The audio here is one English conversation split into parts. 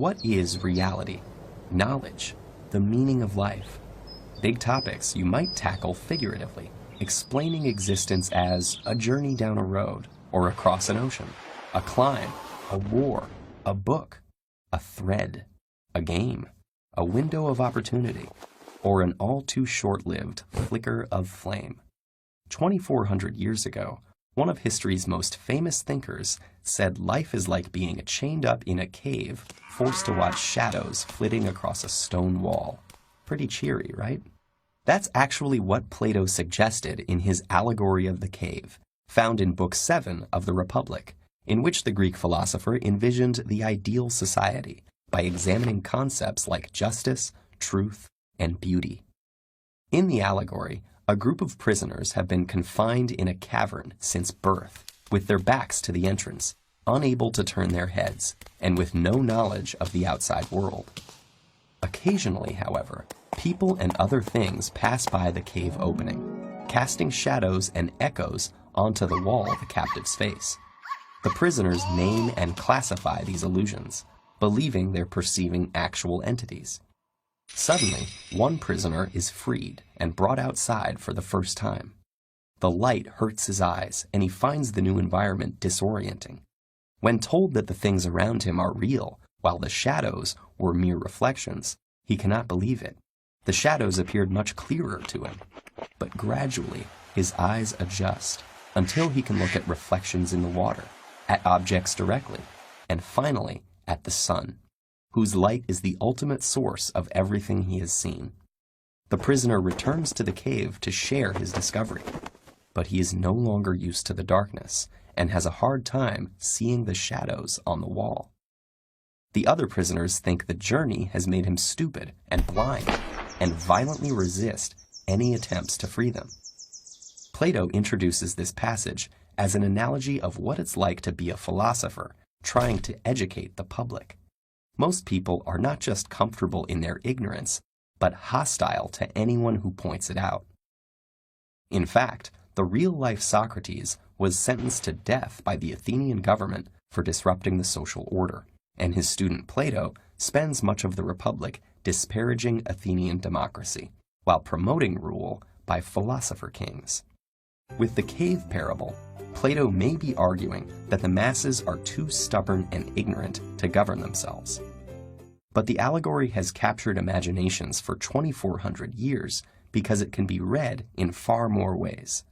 what is reality? Knowledge? The meaning of life? Big topics you might tackle figuratively, explaining existence as a journey down a road or across an ocean, a climb, a war, a book, a thread, a game, a window of opportunity, or an all too short-lived flicker of flame. 2,400 years ago, one of history's most famous thinkers said life is like being chained up in a cave, forced to watch shadows flitting across a stone wall. Pretty cheery, right? That's actually what Plato suggested in his Allegory of the Cave, found in Book 7 of the Republic, in which the Greek philosopher envisioned the ideal society by examining concepts like justice, truth, and beauty. In the allegory, a group of prisoners have been confined in a cavern since birth, with their backs to the entrance, unable to turn their heads, and with no knowledge of the outside world. Occasionally, however, people and other things pass by the cave opening, casting shadows and echoes onto the wall the captives face. The prisoners name and classify these illusions, believing they're perceiving actual entities. Suddenly, one prisoner is freed and brought outside for the first time. The light hurts his eyes, and he finds the new environment disorienting. When told that the things around him are real, while the shadows were mere reflections, he cannot believe it. The shadows appeared much clearer to him, but gradually his eyes adjust until he can look at reflections in the water, at objects directly, and finally at the sun, whose light is the ultimate source of everything he has seen. The prisoner returns to the cave to share his discovery, but he is no longer used to the darkness and has a hard time seeing the shadows on the wall. The other prisoners think the journey has made him stupid and blind, and violently resist any attempts to free them. Plato introduces this passage as an analogy of what it's like to be a philosopher trying to educate the public. Most people are not just comfortable in their ignorance, but hostile to anyone who points it out. In fact, the real-life Socrates was sentenced to death by the Athenian government for disrupting the social order, and his student Plato spends much of the Republic disparaging Athenian democracy, while promoting rule by philosopher kings. With the cave parable, Plato may be arguing that the masses are too stubborn and ignorant to govern themselves. But the allegory has captured imaginations for 2,400 years because it can be read in far more ways.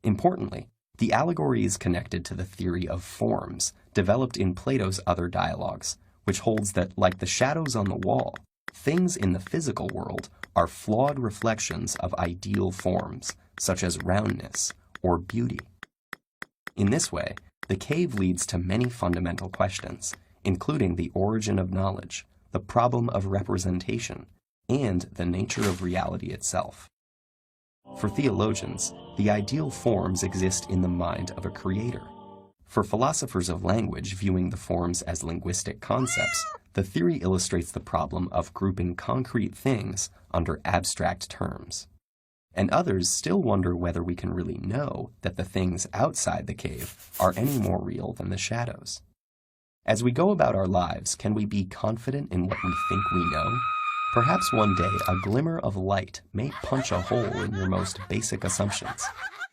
Importantly, the allegory is connected to the theory of forms developed in Plato's other dialogues, which holds that, like the shadows on the wall, things in the physical world are flawed reflections of ideal forms, such as roundness or beauty. In this way, the cave leads to many fundamental questions, including the origin of knowledge, the problem of representation, and the nature of reality itself. For theologians, the ideal forms exist in the mind of a creator. For philosophers of language viewing the forms as linguistic concepts, the theory illustrates the problem of grouping concrete things under abstract terms. And others still wonder whether we can really know that the things outside the cave are any more real than the shadows. As we go about our lives, can we be confident in what we think we know? Perhaps one day a glimmer of light may punch a hole in your most basic assumptions.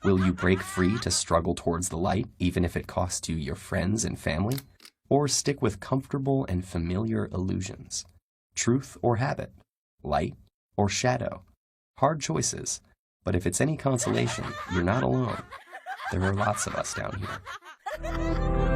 Will you break free to struggle towards the light, even if it costs you your friends and family? Or stick with comfortable and familiar illusions? Truth or habit? Light or shadow? Hard choices. But if it's any consolation, you're not alone. There are lots of us down here.